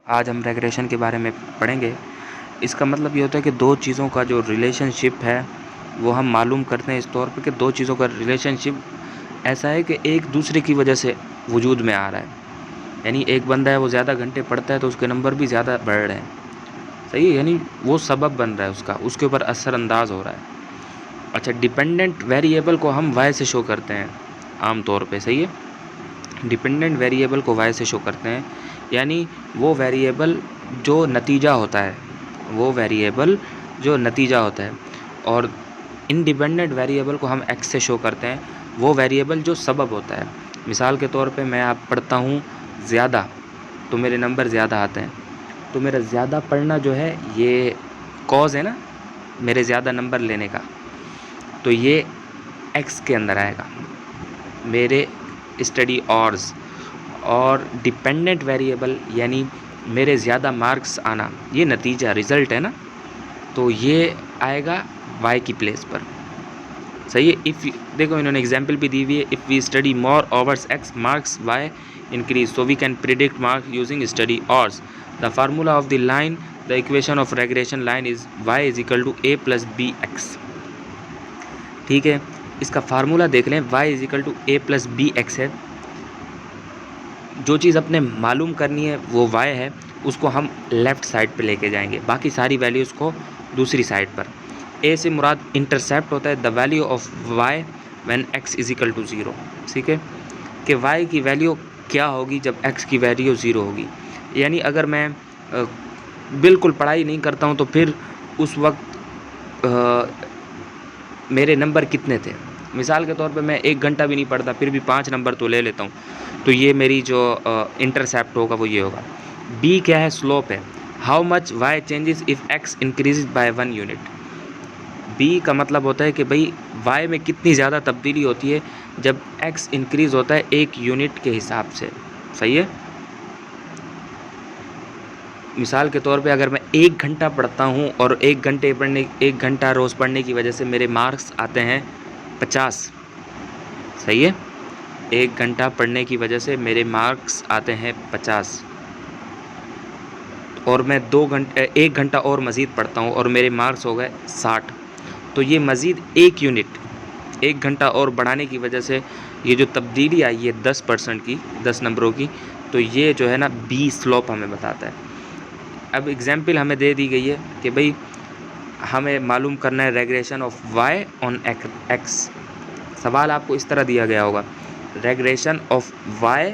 आज हम रेग्रेशन के बारे में पढ़ेंगे। इसका मतलब ये होता है कि दो चीज़ों का जो रिलेशनशिप है वो हम मालूम करते हैं इस तौर पे कि दो चीज़ों का रिलेशनशिप ऐसा है कि एक दूसरे की वजह से वजूद में आ रहा है। यानी एक बंदा है वो ज़्यादा घंटे पढ़ता है तो उसके नंबर भी ज़्यादा बढ़ रहे हैं, सही है, यानी वो सबब बन रहा है उसका, उसके ऊपर असरअंदाज हो रहा है। अच्छा, डिपेंडेंट वेरिएबल को हम वाई से शो करते हैं आम तौर पे, सही है। डिपेंडेंट वेरिएबल को वाई से शो करते हैं, यानी वो वेरिएबल जो नतीजा होता है, वो वेरिएबल जो नतीजा होता है। और इंडिपेंडेंट वेरिएबल को हम एक्स से शो करते हैं, वो वेरिएबल जो सबब होता है। मिसाल के तौर पे मैं आप पढ़ता हूँ ज़्यादा तो मेरे नंबर ज़्यादा आते हैं, तो मेरा ज़्यादा पढ़ना जो है ये कॉज है ना मेरे ज़्यादा नंबर लेने का, तो ये एक्स के अंदर आएगा मेरे स्टडी आवर्स। और डिपेंडेंट वेरिएबल यानी मेरे ज़्यादा मार्क्स आना, ये नतीजा रिज़ल्ट है ना, तो ये आएगा वाई की प्लेस पर, सही है। इफ़ देखो इन्होंने एग्जाम्पल भी दी हुई है, if we study more hours X marks Y increase, so we can predict marks using study hours. The formula of the line, the equation of regression line is Y is equal to A plus B X. ठीक है, इसका formula देख लें, Y is equal to A plus B X है। जो चीज़ अपने मालूम करनी है वो y है, उसको हम लेफ़्ट साइड पे लेके जाएंगे, बाकी सारी वैल्यूज़ को दूसरी साइड पर। a से मुराद इंटरसेप्ट होता है the value of y when x is equal to 0, ठीक है, कि y की वैल्यू क्या होगी जब x की वैल्यू 0 होगी। यानी अगर मैं बिल्कुल पढ़ाई नहीं करता हूँ तो फिर उस वक्त मेरे नंबर कितने थे। मिसाल के तौर पे मैं 1 घंटा भी नहीं पढ़ता फिर भी 5 नंबर तो ले लेता हूँ, तो ये मेरी जो इंटरसेप्ट होगा वो ये होगा। बी क्या है, स्लोप है, how much Y changes if X increase by 1 unit. B का मतलब होता है कि भाई वाई में कितनी ज़्यादा तब्दीली होती है जब एक्स इंक्रीज़ होता है 1 यूनिट के हिसाब से, सही है। मिसाल के तौर पे अगर मैं 1 घंटा पढ़ता हूँ और 1 घंटा रोज़ पढ़ने की वजह से मेरे मार्क्स आते हैं 50, सही है। 1 घंटा पढ़ने की वजह से मेरे मार्क्स आते हैं 50 और मैं 1 घंटा और मज़ीद पढ़ता हूँ और मेरे मार्क्स हो गए 60, तो ये मज़ीद 1 यूनिट 1 घंटा और बढ़ाने की वजह से ये जो तब्दीली आई है 10% की, 10 नंबरों की, तो ये जो है ना बी स्लोप हमें बताता है। अब एग्जाम्पल हमें दे दी गई है कि भाई हमें मालूम करना है regression of Y on X. सवाल आपको इस तरह दिया गया होगा, regression of Y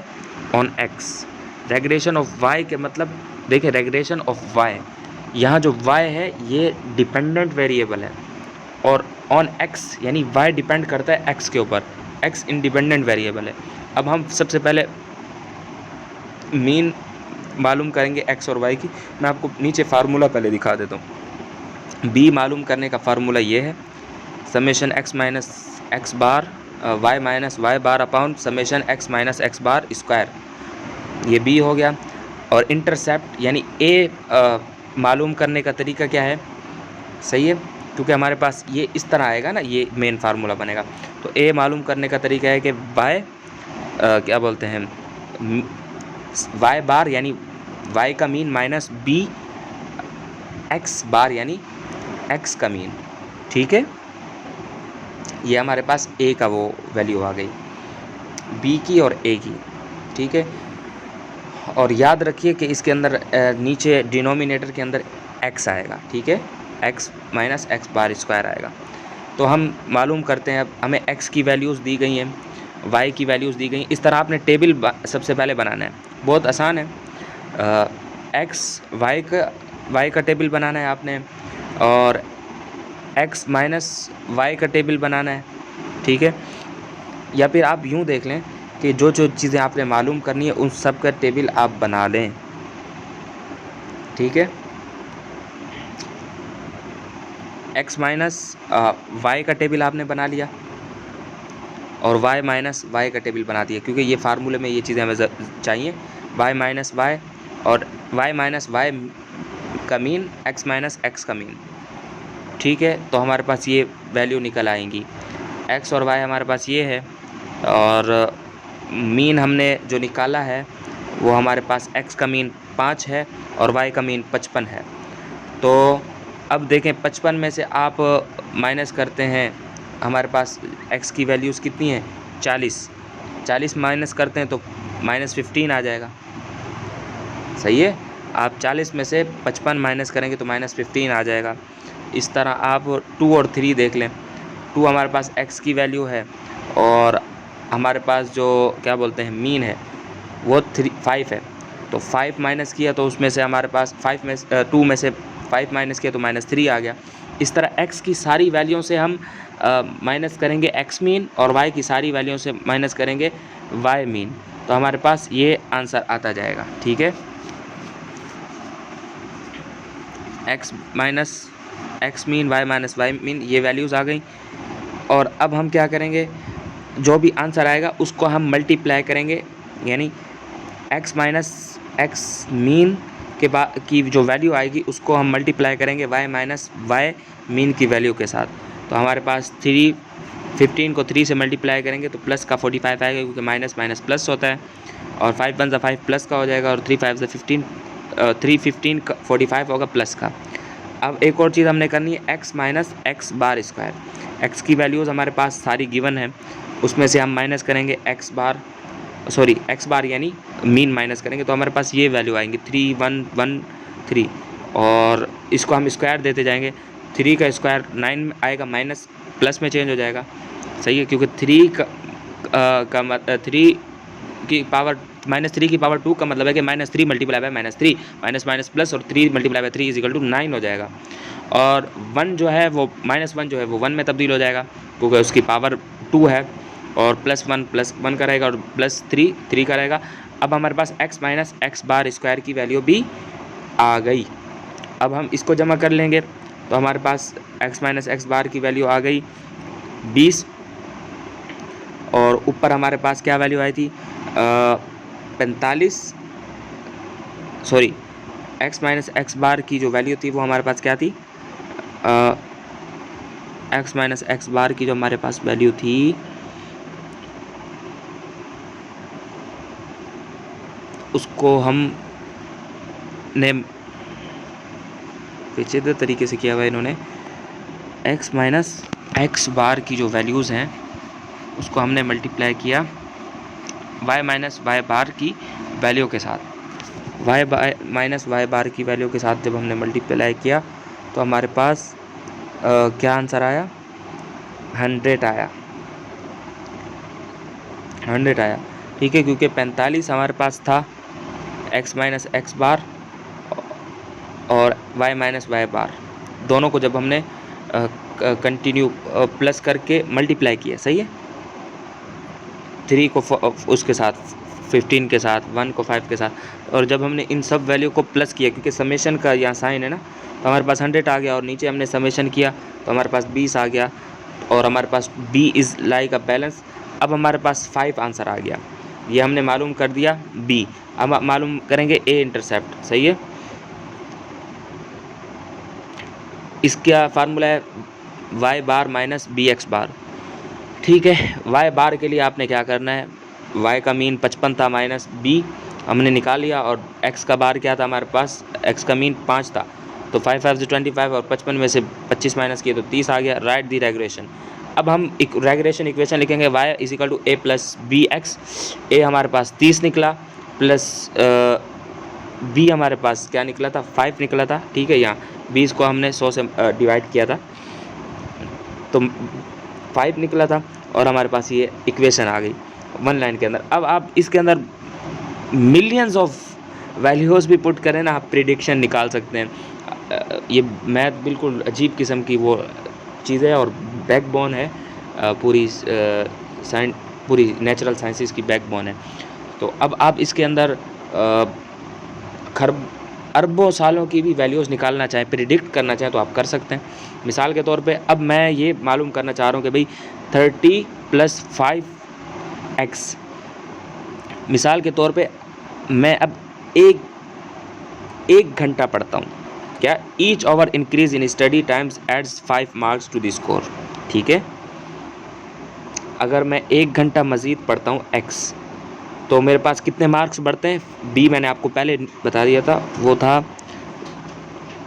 on X. Regression of Y के मतलब देखिए, रेग्रेशन ऑफ वाई, यहाँ जो वाई है ये डिपेंडेंट वेरिएबल है और ऑन एक्स यानी वाई डिपेंड करता है एक्स के ऊपर, एक्स इंडिपेंडेंट वेरिएबल है। अब हम सबसे पहले मीन मालूम करेंगे एक्स और वाई की। मैं आपको नीचे फार्मूला पहले दिखा देता हूँ। बी मालूम करने का फार्मूला ये है, summation X minus X bar Y minus Y bar upon summation X minus X bar square, ये बी हो गया। और इंटरसेप्ट यानी ए मालूम करने का तरीका क्या है, सही है, क्योंकि हमारे पास ये इस तरह आएगा ना, ये मेन फार्मूला बनेगा। तो ए मालूम करने का तरीका है कि वाई क्या बोलते हैं, वाई बार यानी वाई का मीन माइनस बी एक्स बार यानी एक्स का मीन, ठीक है। ये हमारे पास ए का वो वैल्यू आ गई, बी की और ए की, ठीक है। और याद रखिए कि इसके अंदर नीचे डिनोमिनेटर के अंदर एक्स आएगा, ठीक है, x minus X bar square आएगा। तो हम मालूम करते हैं, अब हमें एक्स की वैल्यूज़ दी गई हैं, वाई की वैल्यूज़ दी गई। इस तरह आपने टेबल सबसे पहले बनाना है, बहुत आसान है। एक्स वाई का टेबल बनाना है आपने और एक्स माइनस वाई का टेबल बनाना है, ठीक है। या फिर आप यूँ देख लें कि जो जो चीज़ें आपने मालूम करनी है उन सब का टेबल आप बना लें, ठीक है। एक्स माइनस वाई का टेबल आपने बना लिया और y माइनस वाई का टेबल बना दिया, क्योंकि ये फार्मूले में ये चीज़ें हमें चाहिए, y माइनस वाई और y माइनस वाई का मीन x माइनस एक्स का मीन, ठीक है। तो हमारे पास ये वैल्यू निकल आएंगी, x और y हमारे पास ये है और मीन हमने जो निकाला है वो हमारे पास x का मीन 5 है और y का मीन 55 है। तो अब देखें 55 में से आप माइनस करते हैं, हमारे पास x की वैल्यूज़ कितनी है 40 माइनस करते हैं तो -15 आ जाएगा। सही है, आप 40 में से 55 माइनस करेंगे तो -15 आ जाएगा। इस तरह आप 2 और 3 देख लें। 2 हमारे पास x की वैल्यू है और हमारे पास जो क्या बोलते हैं मीन है वो 5 है। तो 5 माइनस किया तो उसमें से हमारे पास 2 में से 5 माइनस किया तो -3 आ गया। इस तरह x की सारी वैल्यूओं से हम माइनस करेंगे x मीन और y की सारी वैल्यूओं से माइनस करेंगे y मीन, तो हमारे पास ये आंसर आता जाएगा। ठीक है, x minus x mean y minus y mean ये वैल्यूज़ आ गई। और अब हम क्या करेंगे, जो भी आंसर आएगा उसको हम मल्टीप्लाई करेंगे, यानी x माइनस x मीन के बाद की जो वैल्यू आएगी उसको हम मल्टीप्लाई करेंगे y माइनस y मीन की वैल्यू के साथ। तो हमारे पास 15 को 3 से मल्टीप्लाई करेंगे तो प्लस का 45 आएगा, क्योंकि माइनस माइनस प्लस होता है, और 5 × 5 प्लस का हो जाएगा, और 3 × 5 15 3 15 का 45 होगा प्लस का। अब एक और चीज़ हमने करनी है, x minus X bar square. x की वैल्यूज़ हमारे पास सारी गिवन है, उसमें से हम माइनस करेंगे x बार यानी मीन माइनस करेंगे तो हमारे पास ये वैल्यू आएंगी 3113, और इसको हम स्क्वायर देते जाएंगे। 3 का स्क्वायर 9 आएगा, माइनस प्लस में चेंज हो जाएगा। सही है, क्योंकि 3 की पावर -3 की पावर 2 का मतलब है कि -3 multiply by -3 minus minus plus, और 3 मल्टीप्लाई बाय 3 = 9 हो जाएगा। और 1 जो है वो -1 जो है वो 1 में तब्दील हो जाएगा, क्योंकि उसकी पावर 2 है, और +1 का रहेगा, और +3 का रहेगा। अब हमारे पास x minus X bar square की वैल्यू भी आ गई। अब हम इसको जमा कर लेंगे तो हमारे पास x माइनस एक्स बार की वैल्यू आ गई 20, और ऊपर हमारे पास क्या वैल्यू आई थी 45, सॉरी x माइनस एक्स बार की जो वैल्यू थी वो हमारे पास क्या थी, x माइनस एक्स बार की जो हमारे पास वैल्यू थी उसको हम ने पेचीदे तरीके से किया हुआ इन्होंने। x माइनस एक्स बार की जो वैल्यूज़ हैं उसको हमने मल्टीप्लाई किया y माइनस वाई बार की वैल्यू के साथ। माइनस वाई बार की वैल्यू के साथ जब हमने मल्टीप्लाई किया तो हमारे पास क्या आंसर आया, 100 आया। ठीक है, क्योंकि 45 हमारे पास था x माइनस एक्स बार और y माइनस वाई बार, दोनों को जब हमने कंटिन्यू प्लस करके मल्टीप्लाई किया। सही है, 3 को उसके साथ, 15 के साथ, 1 को 5 के साथ, और जब हमने इन सब वैल्यू को प्लस किया, क्योंकि समेशन का यहाँ साइन है ना, तो हमारे पास 100 आ गया, और नीचे हमने समेशन किया तो हमारे पास 20 आ गया, और हमारे पास b is like a balance. अब हमारे पास 5 आंसर आ गया, ये हमने मालूम कर दिया b। अब मालूम करेंगे a इंटरसेप्ट। सही है, इसका फार्मूला है y बार माइनस बी एक्स बार। ठीक है, y बार के लिए आपने क्या करना है, y का मीन 55 था माइनस b हमने निकाल लिया, और x का बार क्या था हमारे पास, x का मीन 5 था, तो 5 5 से 25, और 55 में से 25 माइनस किए तो 30 आ गया। राइट दी रेगुलेशन। अब हम एक रेगुलेशन इक्वेशन लिखेंगे, y = a + bx। a हमारे पास 30 निकला, प्लस b हमारे पास क्या निकला था, 5 निकला था। ठीक है, यहाँ 20 को हमने 100 से डिवाइड किया था तो 5 निकला था, और हमारे पास ये इक्वेशन आ गई 1 लाइन के अंदर। अब आप इसके अंदर मिलियंस ऑफ वैल्यूज़ भी पुट करें ना, आप प्रिडिक्शन निकाल सकते हैं। ये मैथ बिल्कुल अजीब किस्म की वो चीज़ है, और बैकबोन है पूरी नेचुरल साइंसेस की बैकबोन है। तो अब आप इसके अंदर अरबों सालों की भी वैल्यूज़ निकालना चाहें, प्रिडिक्ट करना चाहें तो आप कर सकते हैं। मिसाल के तौर पे अब मैं ये मालूम करना चाह रहा हूँ कि भाई 30 + 5x, मिसाल के तौर पे मैं अब एक घंटा पढ़ता हूँ, क्या each hour increase in study times adds 5 marks to the score. ठीक है, अगर मैं 1 घंटा मज़ीद पढ़ता हूँ x, तो मेरे पास कितने मार्क्स बढ़ते हैं, बी मैंने आपको पहले बता दिया था, वो था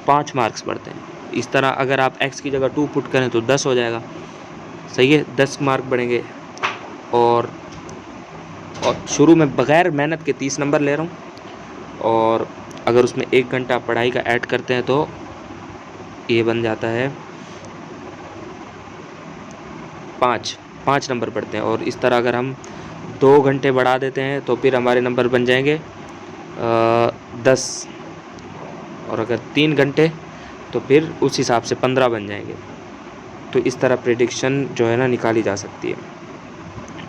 5 मार्क्स बढ़ते हैं। इस तरह अगर आप x की जगह 2 पुट करें तो 10 हो जाएगा, सही है, 10 मार्क बढ़ेंगे। और शुरू में बग़ैर मेहनत के 30 नंबर ले रहा हूँ, और अगर उसमें 1 घंटा पढ़ाई का ऐड करते हैं तो ये बन जाता है 5 नंबर बढ़ते हैं। और इस तरह अगर हम 2 घंटे बढ़ा देते हैं तो फिर हमारे नंबर बन जाएंगे 10, और अगर 3 घंटे तो फिर उस हिसाब से 15 बन जाएंगे। तो इस तरह प्रेडिक्शन जो है ना निकाली जा सकती है।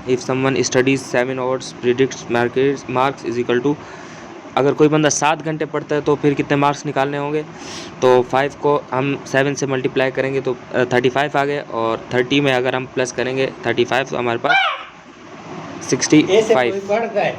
If someone studies 7 hours predicts marks is equal to, अगर कोई बंदा 7 घंटे पढ़ता है तो फिर कितने मार्क्स निकालने होंगे, तो 5 को हम 7 से मल्टीप्लाई करेंगे तो 35 आ गए, और 30 में अगर हम प्लस करेंगे 35 तो हमारे पास 65।